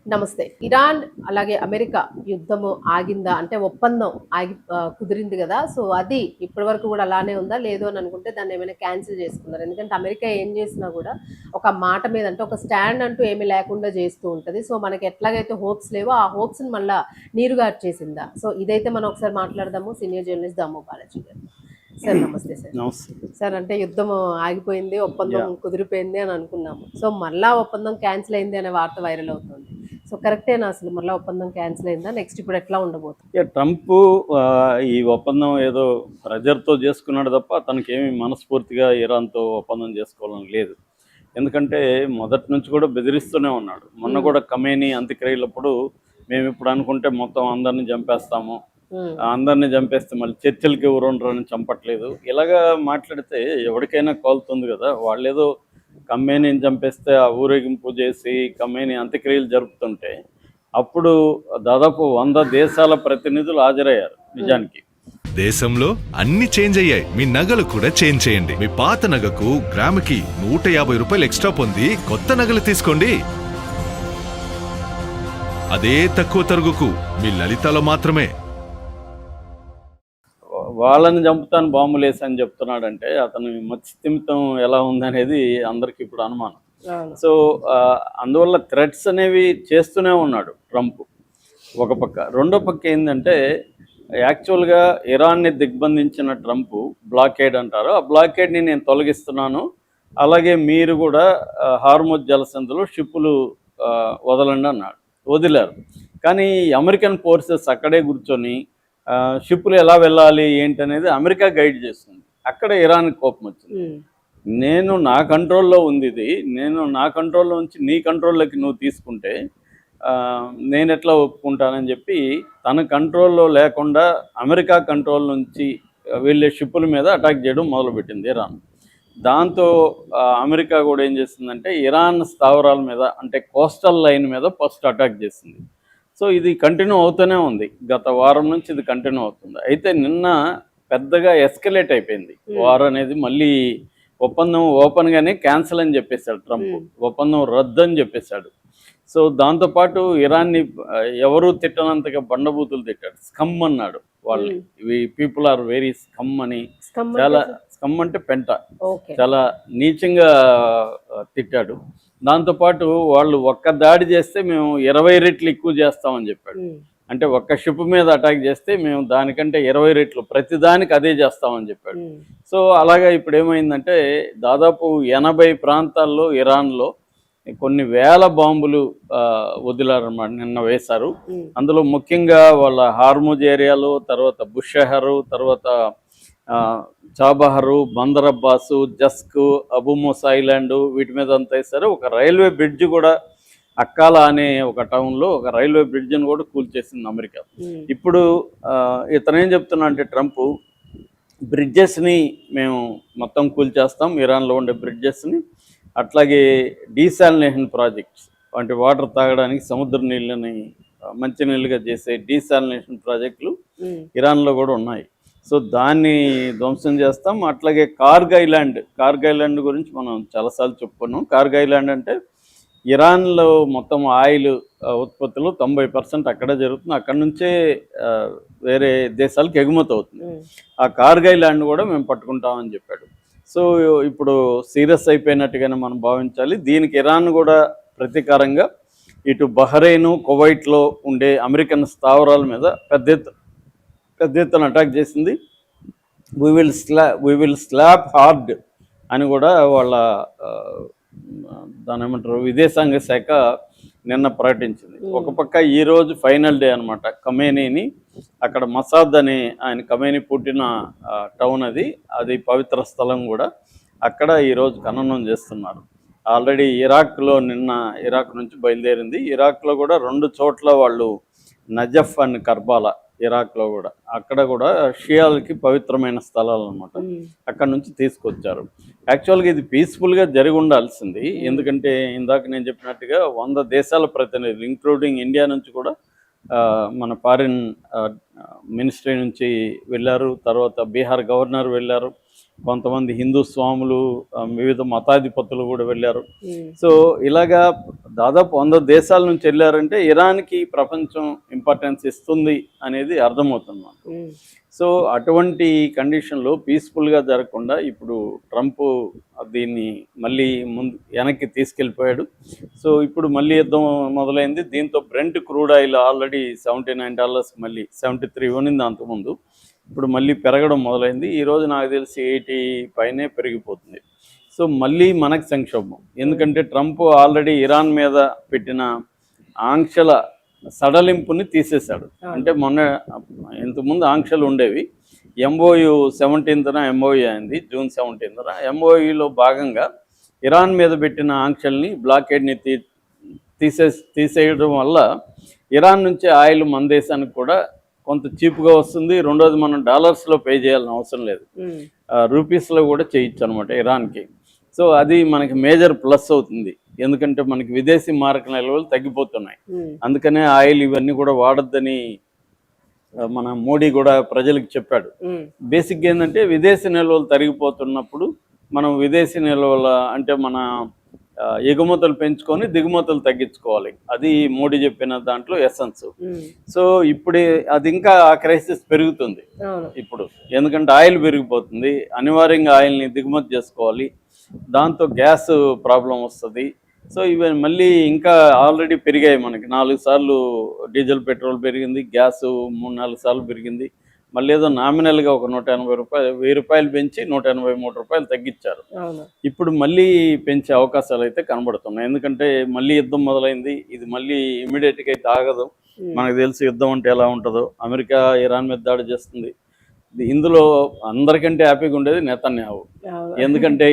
నమస్తే. ఇరాన్ అలాగే అమెరికా యుద్ధము ఆగిందా? అంటే ఒప్పందం కుదిరింది గదా! సో, అది ఇప్పటి వరకు గూడా అలానే ఉందా? లేదు అని అనుకుంటే దాన్నేమైనా క్యాన్సిల్ చేసుకున్నారా? ఎందుకంటే అమెరికా ఏం జేసినా గూడా ఒక మాట మీద అంటే ఒక స్టాండ్ అంటూ ఏమీ లేకుండా జేస్తూ ఉంటది. సో, మనకి ఎట్లాగైతే హోప్స్ లేవో ఆ హోప్స్‌ని మళ్ళా నీరుగార్చేసిందా? సో, ఇదైతే మనం ఒకసారి మాట్లాడదాము. సీనియర్ జర్నలిస్ట్ దాము బాలాజీ గారు. సార్ నమస్తే సార్. నమస్తే. సార్ అంటే యుద్ధం ఆగిపోయింది, ఒప్పందం యాహ్! కుదిరిపోయింది అని అనుకున్నాము. సో, మళ్ళా ఒప్పందం క్యాన్సిల్ అయింది అనే వార్త వైరల్ అవుతుంది. సో, కరెక్టేనా అసలు మళ్ళా ఒప్పందం క్యాన్సిల్ అయిందా? నెక్స్ట్ ఇప్పుడు ఎట్లా ఉండబోతుంది? ట్రంపు ఈ ఒప్పందం ఏదో ప్రెజర్‌తో చేసుకున్నాడు తప్ప తనకేమి మనస్ఫూర్తిగా ఇరాన్‌తో ఒప్పందం చేసుకోవాలని లేదు. ఎందుకంటే మొదటి నుంచి కూడా బెదిరిస్తూనే ఉన్నాడు. మొన్న హ్మ్. కూడా ఖమేనీ అంత్యక్రియలప్పుడు మేమిప్పుడు అనుకుంటే మొత్తం అందరిని చంపేస్తాము. హ్మ్. అందరిని చంపేస్తే మళ్ళీ చర్చలకి ఎవరు ఉండరని చంపట్లేదు. ఇలాగా మాట్లాడితే ఎవరికైనా కాలుతుంది కదా! వాళ్ళేదో ఖమేనీని చంపేస్తే ఆ ఊరేగింపు చేసి ఖమేనీ అంత్యక్రియలు జరుపుతుంటే అప్పుడు దాదాపు 100 దేశాల ప్రతినిధులు హాజరయ్యారు నిజానికి. దేశంలో అన్ని చేంజ్ అయ్యాయి. మీ నగలు కూడా చేంజ్ చేయండి. మీ పాత నగకు గ్రాముకి 150 రూపాయలు ఎక్స్ట్రా పొంది కొత్త నగలు తీసుకోండి. అదే తక్కువ తరుగుకు మీ లలితలో మాత్రమే. వాళ్ళని చంపుతాను బాంబులేసని చెప్తున్నాడంటే అతని మత్స్థిమితం ఎలా ఉందనేది అందరికి ఇప్పుడు అనుమానం. అవును. సో అందువల్ల థ్రెట్స్ అనేవి చేస్తూనే ఉన్నాడు ట్రంప్ ఒక పక్క. రెండో పక్క ఏంటంటే యాక్చువల్గా ఇరాన్ని దిగ్బంధించిన ట్రంప్ బ్లాకేడ్ అంటారు. ఆ బ్లాకేడ్ని నేను తొలగిస్తున్నాను, అలాగే మీరు కూడా హార్ముజ్ జలసంధిలో షిప్పులు వదలండి అన్నాడు. వదిలారు. కానీ అమెరికన్ ఫోర్సెస్ అక్కడే కూర్చొని షిప్పులు ఎలా వెళ్ళాలి ఏంటనేది అమెరికా గైడ్ చేస్తుంది. అక్కడ ఇరాన్కి కోపం వచ్చింది. నేను నా కంట్రోల్లో ఉంది ఇది, నేను నా కంట్రోల్లో నుంచి నీ కంట్రోల్లోకి నువ్వు తీసుకుంటే నేను ఎట్లా ఒప్పుకుంటానని చెప్పి తన కంట్రోల్లో లేకుండా అమెరికా కంట్రోల్ నుంచి వెళ్ళే షిప్పుల మీద అటాక్ చేయడం మొదలుపెట్టింది ఇరాన్. దాంతో అమెరికా కూడా ఏం చేస్తుందంటే ఇరాన్ స్థావరాల మీద అంటే కోస్టల్ లైన్ మీద ఫస్ట్ అటాక్ చేసింది. సో ఇది కంటిన్యూ అవుతూనే ఉంది. గత వారం నుంచి ఇది కంటిన్యూ అవుతుంది. అయితే నిన్న పెద్దగా ఎస్కలేట్ అయిపోయింది వార్ అనేది. మళ్ళీ ఒప్పందం ఓపెన్గానే క్యాన్సిల్ అని చెప్పేశాడు ట్రంప్. ఒప్పందం రద్దు అని చెప్పేశాడు. సో దాంతోపాటు ఇరాన్ని ఎవరు తిట్టనంతగా బండబూతులు తిట్టాడు. స్కమ్ అన్నాడు వాళ్ళని. ఇవి పీపుల్ ఆర్ వెరీ స్కమ్ అని, చాలా స్కమ్ అంటే పెంట, చాలా నీచంగా తిట్టాడు. దాంతోపాటు వాళ్ళు ఒక్క దాడి చేస్తే మేము 20 రెట్లు ఎక్కువ చేస్తామని చెప్పాడు. అంటే ఒక్క షిప్ మీద అటాక్ చేస్తే మేము దానికంటే 20 రెట్లు ప్రతి దానికి అదే చేస్తామని చెప్పాడు. సో అలాగా ఇప్పుడు ఏమైందంటే దాదాపు 80 ప్రాంతాల్లో ఇరాన్లో కొన్ని వేల బాంబులు వదిలారన్నమాట, నిన్న వేశారు. అందులో ముఖ్యంగా వాళ్ళ హార్ముజ్ ఏరియాలో, తర్వాత బుషహరు, తర్వాత చాబహరు, బందర్ అబ్బాసు, జస్క్, అబుమోస్ ఐలాండ్ వీటి మీద అంతా వేశారు. ఒక రైల్వే బ్రిడ్జ్ కూడా అక్కాలా అనే ఒక టౌన్లో ఒక రైల్వే బ్రిడ్జ్ని కూడా కూల్చేసింది అమెరికా. ఇప్పుడు ఇతను ఏం చెప్తున్నా అంటే ట్రంప్, బ్రిడ్జెస్ని మేము మొత్తం కూల్చేస్తాం, ఇరాన్లో ఉండే బ్రిడ్జెస్ని, అట్లాగే డీసాలినేషన్ ప్రాజెక్ట్స్ అంటే వాటర్ తాగడానికి సముద్ర నీళ్ళని మంచినీళ్ళుగా చేసే డీసాలినేషన్ ప్రాజెక్టులు ఇరాన్లో కూడా ఉన్నాయి. సో దాన్ని ధ్వంసం చేస్తాం. అట్లాగే కార్గ్ ఐలాండ్ గురించి మనం చాలాసార్లు చెప్పుకున్నాం. కార్గ్ ఐలాండ్ అంటే ఇరాన్లో మొత్తం ఆయిల్ ఉత్పత్తులు 90% అక్కడే జరుగుతుంది. అక్కడి నుంచే వేరే దేశాలకు ఎగుమతి అవుతుంది. ఆ కార్గ్ ఐలాండ్ కూడా మేము పట్టుకుంటామని చెప్పాడు. సో ఇప్పుడు సీరియస్ అయిపోయినట్టుగానే మనం భావించాలి. దీనికి ఇరాన్ కూడా ప్రతీకారంగా ఇటు బహ్రెయిన్, కువైట్లో ఉండే అమెరికన్ స్థావరాల మీద పెద్ద ఎత్తున అటాక్ చేసింది. వీ విల్ స్లాప్ హార్డ్ అని కూడా వాళ్ళ దాని ఏమంటారు విదేశాంగ శాఖ నిన్న ప్రకటించింది. ఒక పక్క ఈరోజు ఫైనల్ డే అనమాట. ఖమేనీని అక్కడ మసాద్ అని ఆయన ఖమేనీ పుట్టిన టౌన్ అది పవిత్ర స్థలం కూడా. అక్కడ ఈరోజు ఖననం చేస్తున్నారు. ఆల్రెడీ ఇరాక్ నుంచి బయలుదేరింది. ఇరాక్లో కూడా 2 చోట్ల వాళ్ళు నజఫ్ అండ్ కర్బాలా ఇరాక్లో కూడా, అక్కడ కూడా షియాలకి పవిత్రమైన స్థలాలు అనమాట. అక్కడ నుంచి తీసుకొచ్చారు. యాక్చువల్గా ఇది పీస్ఫుల్గా జరిగి ఉండాల్సింది. ఎందుకంటే ఇందాక నేను చెప్పినట్టుగా 100 దేశాల ప్రతినిధులు ఇంక్లూడింగ్ ఇండియా నుంచి కూడా మన ఫారిన్ మినిస్ట్రీ నుంచి వెళ్ళారు. తర్వాత బీహార్ గవర్నర్ వెళ్ళారు. కొంతమంది హిందూ స్వాములు, వివిధ మతాధిపతులు కూడా వెళ్ళారు. ఉమ్, సో ఇలాగా దాదాపు 100 దేశాల నుంచి వెళ్ళారంటే ఇరాన్కి ప్రపంచం ఇంపార్టెన్స్ ఇస్తుంది అనేది అర్థమవుతుంది మనకు. ఉమ్, సో అటువంటి కండిషన్లో పీస్ఫుల్గా జరగకుండా ఇప్పుడు ట్రంప్ దీన్ని మళ్ళీ ముందు వెనక్కి తీసుకెళ్ళిపోయాడు. సో ఇప్పుడు మళ్ళీ యుద్ధం మొదలైంది. దీంతో బ్రెంట్ క్రూడ్ ఆయిల్ ఆల్రెడీ $79, మళ్ళీ 73 ఉన్నింది అంతకుముందు. ఇప్పుడు మళ్ళీ పెరగడం మొదలైంది. ఈరోజు నాకు తెలిసి 80 పైనే పెరిగిపోతుంది. సో మళ్ళీ మనకు సంక్షోభం, ఎందుకంటే ట్రంప్ ఆల్రెడీ ఇరాన్ మీద పెట్టిన ఆంక్షల సడలింపుని తీసేశాడు. అంటే మొన్న ఇంతకుముందు ఆంక్షలు ఉండేవి. MOU 17న MOU అయింది, June 17న. MOUలో భాగంగా ఇరాన్ మీద పెట్టిన ఆంక్షల్ని, బ్లాకేడ్ని తీసేయడం వల్ల ఇరాన్ నుంచి ఆయిల్ మన దేశానికి కూడా కొంత చీప్గా వస్తుంది. రెండోది మనం డాలర్స్లో పే చేయాల్సిన అవసరం లేదు, ఉమ్, రూపీస్లో కూడా చేయొచ్చు అనమాట ఇరాన్కి. సో అది మనకి మేజర్ ప్లస్ అవుతుంది, ఎందుకంటే మనకి విదేశీ మారక నిల్వలు తగ్గిపోతున్నాయి. ఉమ్, అందుకనే ఆయిల్ ఇవన్నీ కూడా వాడొద్దని మన మోడీ కూడా ప్రజలకు చెప్పాడు. ఉమ్, బేసిక్గా ఏంటంటే విదేశీ నిల్వలు తరిగిపోతున్నప్పుడు మనం విదేశీ నిల్వల అంటే మన ఎగుమతులు పెంచుకొని దిగుమతులు తగ్గించుకోవాలి. అది మోడీ చెప్పిన దాంట్లో ఎసెన్స్. ఉమ్, సో ఇప్పుడు అది ఇంకా ఆ క్రైసిస్ పెరుగుతుంది అవును. ఇప్పుడు, ఎందుకంటే ఆయిల్ పెరిగిపోతుంది, అనివార్యంగా ఆయిల్ని దిగుమతి చేసుకోవాలి, దాంతో గ్యాస్ ప్రాబ్లం వస్తుంది. సో ఇవి మళ్ళీ ఇంకా ఆల్రెడీ పెరిగాయి, మనకి 4 సార్లు డీజిల్ పెట్రోల్ పెరిగింది, గ్యాస్ 3-4 సార్లు పెరిగింది. మళ్ళీ ఏదో నామినల్గా ఒక ₹180, ₹1000 పెంచి ₹183 తగ్గించారు. అవును. ఇప్పుడు మళ్ళీ పెంచే అవకాశాలు అయితే కనబడుతున్నాయి, ఎందుకంటే మళ్ళీ యుద్ధం మొదలైంది. ఇది మళ్ళీ ఇమ్మీడియట్గా అయితే ఆగదు. మనకు తెలిసి యుద్ధం అంటే ఎలా ఉంటుందో, అమెరికా ఇరాన్ మీద దాడి చేస్తుంది. ఇందులో అందరికంటే హ్యాపీగా ఉండేది నెతన్యాహు, అవును. ఎందుకంటే